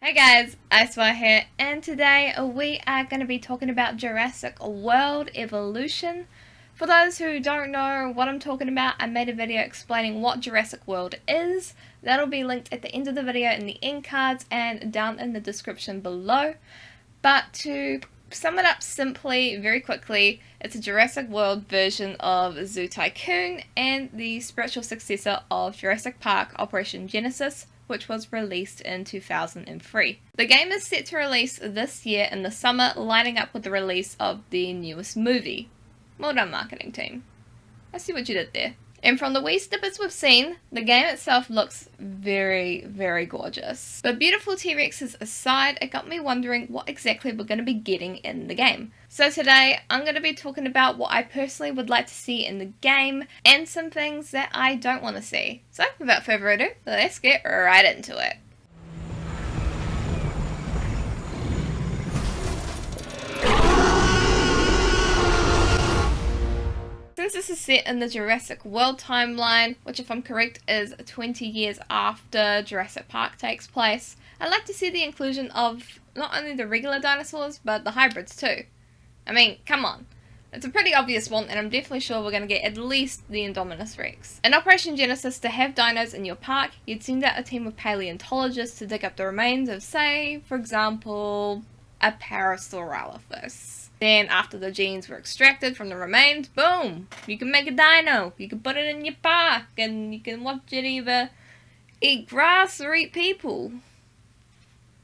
Hey guys, IceWire here, and today we are going to be talking about Jurassic World Evolution. For those who don't know what I'm talking about, I made a video explaining what Jurassic World is. That'll be linked at the end of the video in the end cards and down in the description below. But to sum it up simply, very quickly, it's a Jurassic World version of Zoo Tycoon and the spiritual successor of Jurassic Park Operation Genesis, which was released in 2003. The game is set to release this year in the summer, lining up with the release of the newest movie. Well done, marketing team. I see what you did there. And from the wee snippets we've seen, the game itself looks very, very gorgeous. But beautiful T-Rexes aside, it got me wondering what exactly we're going to be getting in the game. So today, I'm going to be talking about what I personally would like to see in the game, and some things that I don't want to see. So, without further ado, let's get right into it. Since this is set in the Jurassic World timeline, which if I'm correct is 20 years after Jurassic Park takes place, I'd like to see the inclusion of not only the regular dinosaurs, but the hybrids too. I mean, come on. It's a pretty obvious one, and I'm definitely sure we're going to get at least the Indominus Rex. In Operation Genesis, to have dinos in your park, you'd send out a team of paleontologists to dig up the remains of, say, for example, a Parasaurolophus. Then, after the genes were extracted from the remains, boom! You can make a dino. You can put it in your park, and you can watch it either eat grass or eat people.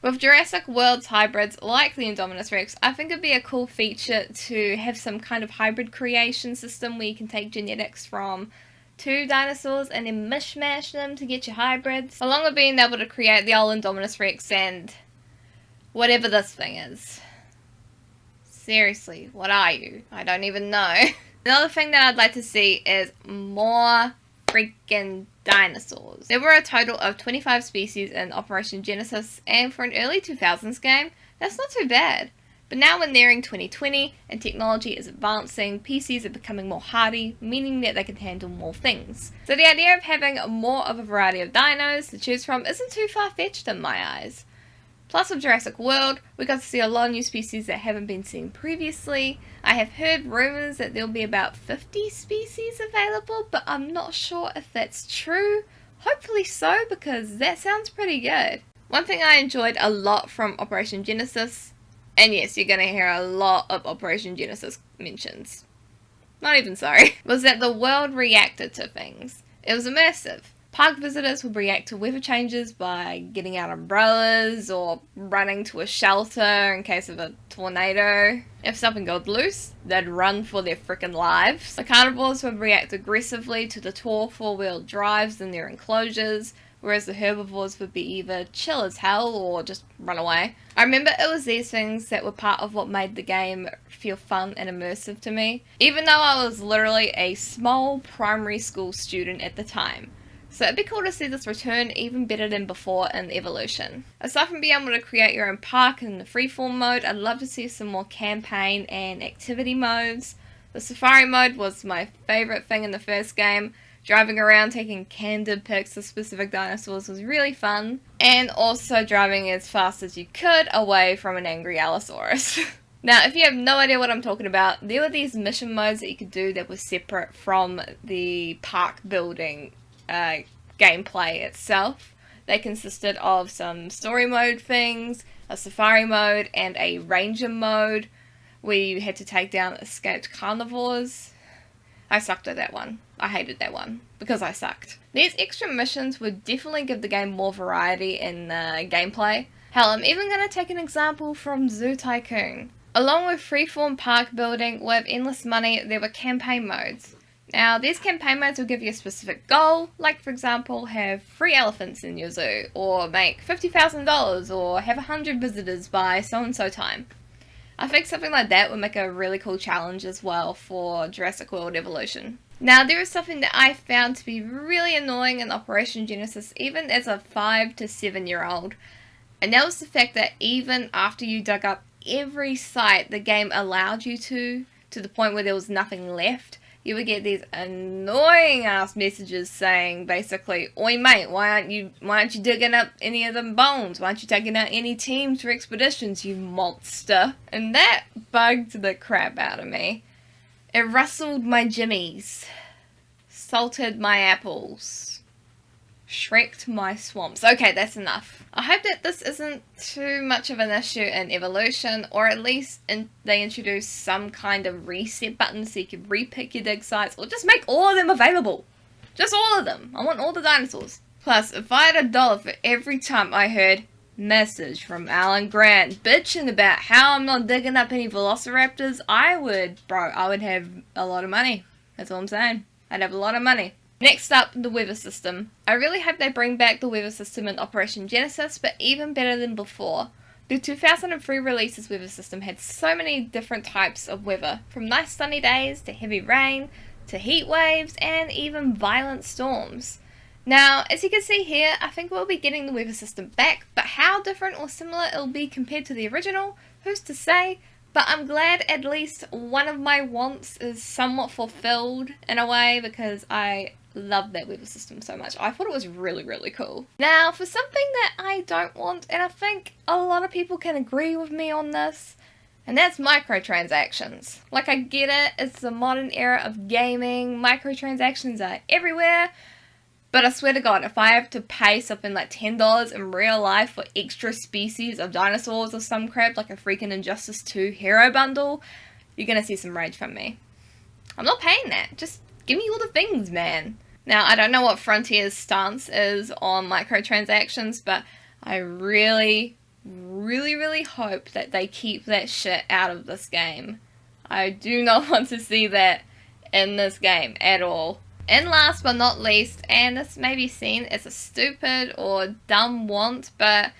With Jurassic World's hybrids, like the Indominus Rex, I think it'd be a cool feature to have some kind of hybrid creation system where you can take genetics from two dinosaurs and then mishmash them to get your hybrids, along with being able to create the old Indominus Rex and whatever this thing is. Seriously, what are you? I don't even know. Another thing that I'd like to see is more freaking dinosaurs. There were a total of 25 species in Operation Genesis, and for an early 2000s game, that's not too bad. But now we're nearing 2020, and technology is advancing, PCs are becoming more hardy, meaning that they can handle more things. So the idea of having more of a variety of dinos to choose from isn't too far-fetched in my eyes. Plus, with Jurassic World, we got to see a lot of new species that haven't been seen previously. I have heard rumours that there'll be about 50 species available, but I'm not sure if that's true. Hopefully so, because that sounds pretty good. One thing I enjoyed a lot from Operation Genesis, and yes, you're going to hear a lot of Operation Genesis mentions, not even sorry, was that the world reacted to things. It was immersive. Park visitors would react to weather changes by getting out umbrellas or running to a shelter in case of a tornado. If something got loose, they'd run for their frickin' lives. The carnivores would react aggressively to the tall four-wheel drives in their enclosures, whereas the herbivores would be either chill as hell or just run away. I remember it was these things that were part of what made the game feel fun and immersive to me, even though I was literally a small primary school student at the time. So it'd be cool to see this return even better than before in Evolution. Aside from being able to create your own park in the freeform mode, I'd love to see some more campaign and activity modes. The safari mode was my favourite thing in the first game. Driving around taking candid pics of specific dinosaurs was really fun. And also driving as fast as you could away from an angry Allosaurus. Now, if you have no idea what I'm talking about, there were these mission modes that you could do that were separate from the park building gameplay itself. They consisted of some story mode things, a safari mode, and a ranger mode where you had to take down escaped carnivores. I sucked at that one. I hated that one because I sucked. These extra missions would definitely give the game more variety in gameplay. Hell, I'm even going to take an example from Zoo Tycoon. Along with freeform park building with endless money, there were campaign modes. Now, these campaign modes will give you a specific goal, like for example, have 3 elephants in your zoo, or make $50,000, or have 100 visitors by so-and-so time. I think something like that would make a really cool challenge as well for Jurassic World Evolution. Now, there is something that I found to be really annoying in Operation Genesis, even as a 5 to 7 year old, and that was the fact that even after you dug up every site the game allowed you to the point where there was nothing left, you would get these annoying ass messages saying basically, "Oi mate, why aren't you digging up any of them bones? Why aren't you taking out any teams for expeditions, you monster?" And that bugged the crap out of me. It rustled my jimmies, salted my apples, shreked my swamps. Okay, that's enough. I hope that this isn't too much of an issue in evolution, or at least they introduce some kind of reset button so you can repick your dig sites, or just make all of them available. Just all of them. I want all the dinosaurs. Plus, if I had $1 for every time I heard message from Alan Grant bitching about how I'm not digging up any velociraptors, I would have a lot of money. That's all I'm saying. I'd have a lot of money. Next up, the weather system. I really hope they bring back the weather system in Operation Genesis, but even better than before. The 2003 release's weather system had so many different types of weather, from nice sunny days to heavy rain, to heat waves, and even violent storms. Now, as you can see here, I think we'll be getting the weather system back, but how different or similar it'll be compared to the original, who's to say? But I'm glad at least one of my wants is somewhat fulfilled in a way, because I love that weather system so much. I thought it was really, really cool. Now, for something that I don't want, and I think a lot of people can agree with me on this, and that's microtransactions. Like, I get it, it's the modern era of gaming, microtransactions are everywhere, but I swear to God, if I have to pay something like $10 in real life for extra species of dinosaurs or some crap, like a freaking Injustice 2 hero bundle, you're gonna see some rage from me. I'm not paying that. Just give me all the things, man. Now, I don't know what Frontier's stance is on microtransactions, but I really, really, really hope that they keep that shit out of this game. I do not want to see that in this game at all. And last but not least, and this may be seen as a stupid or dumb want, but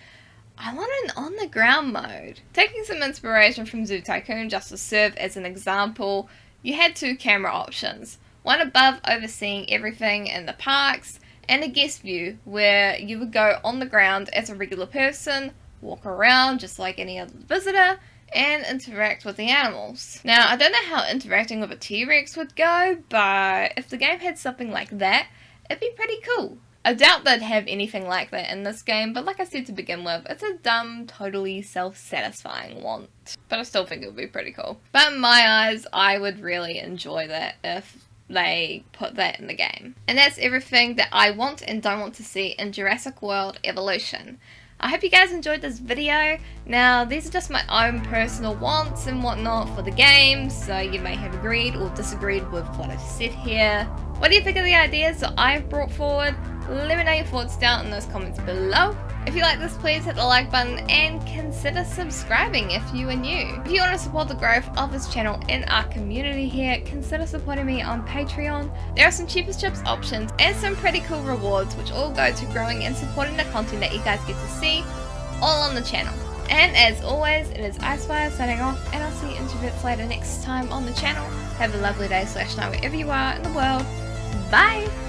I want an on-the-ground mode. Taking some inspiration from Zoo Tycoon just to serve as an example, you had 2 camera options. One above overseeing everything in the parks, and a guest view where you would go on the ground as a regular person, walk around just like any other visitor, and interact with the animals. Now, I don't know how interacting with a T-Rex would go, but if the game had something like that, it'd be pretty cool. I doubt they'd have anything like that in this game, but like I said to begin with, it's a dumb, totally self-satisfying want. But I still think it would be pretty cool. But in my eyes, I would really enjoy that if they put that in the game. And that's everything that I want and don't want to see in Jurassic World Evolution. I hope you guys enjoyed this video. Now, these are just my own personal wants and whatnot for the game, so you may have agreed or disagreed with what I've said here. What do you think of the ideas that I've brought forward? Let me know your thoughts down in those comments below. If you like this, please hit the like button and consider subscribing if you are new. If you want to support the growth of this channel and our community here, consider supporting me on Patreon. There are some cheapest chips options and some pretty cool rewards which all go to growing and supporting the content that you guys get to see all on the channel. And as always, it is IceWire signing off, and I'll see you introverts later next time on the channel. Have a lovely day / night wherever you are in the world. Bye!